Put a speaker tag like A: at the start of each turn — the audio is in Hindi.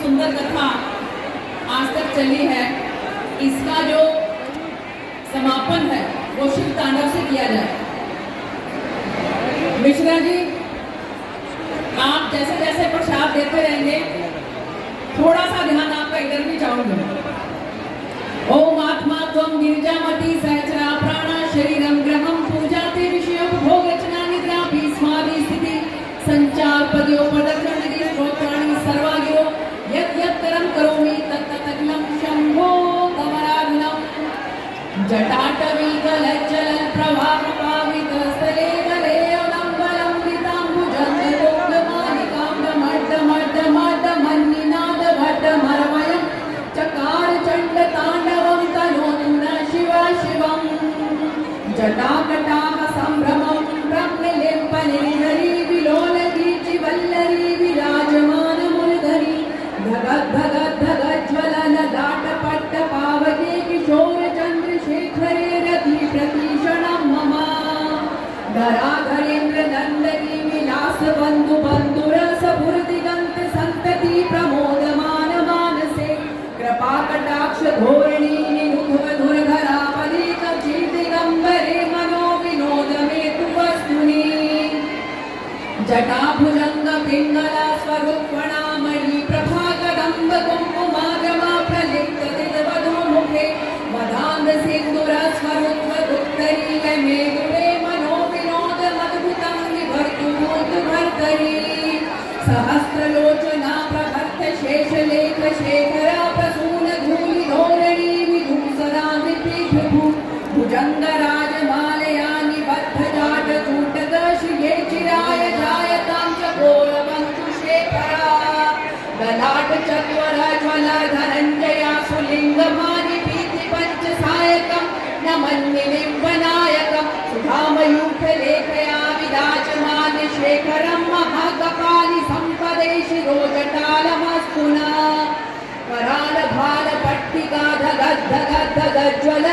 A: सुंदर कथा आज तक चली है। इसका जो समापन है वो शिव तांडव से किया जाए। मिश्रा जी, आप जैसे जैसे प्रसाद देते रहेंगे थोड़ा सा ध्यान आपका इधर भी चाहूंगा। ओम आत्मा त्वं गिरिजामती सहस्रा प्राणा शरीरम ग्रहम पूजाते विषय भोगचना निद्रा भीष्मादि स्थिति संचार पद्यो प्रदक्षिण निधि स्तोत्राणि सर्वागिरो यत् यत् करम करोमि तत् तत्कलं शंभो तवराग्नम जटाटवी गलज्जल प्रवाह पावित स्थले गले अवलंबलं वितांबुजं लोकमालिकां मड्ड मन्निनाद भट्टमरमयं चकार चंड तांडवं तनोतु न शिवा शिवं जटाकटाह संभ्रमं ब्रह्मलिम्पनिधरी विलोलगीचि वल्लरी विराजमान मुरधरी धगद् धगद् धगद् ज्वलन दाटपट्ट पावके किशोर चंद्रशेखरे रति प्रतीक्षणं मम धराधरेन्द्र नंदनी विलास बंधु बंधुरस दिगंत संतति प्रमोदमान मानसे कृपा कटाक्ष धोरणी निरुद्ध धुरधरावली कचित दिगंबरे मनो विनोद में तु वस्तुनि जटाभुजंग पिंगला स्वरूपणामणि प्रभाकदंब कुंकुमागमा प्रलिप्त दिदवधू मुखे वदांग सिंदूर स्वरूप उत्तरीय मेघुरे मनो विनोद मद्भुतं विभर्तु भर्तरी सहस्रलोचना प्रभर्त शेषलेख शेखर प्रसून धूलि धोरणी विधूसरा विपीठभू भुजंगराज मालयानि बद्ध जाट चूटक श्रिये चिराय जायतां चकोर बंधु शेखरा ललाट चत्वर ज्वल धनंजया सुलिंगमानि भीति पंच सायकं नमन्निलिम्बनायकं सुधामयूख लेखया विराजमान शेखरं महाकपालि संपदे शिरोजटालमस्तुना कराल भाल पट्टिका धगद् धगद् धगज्ज्वल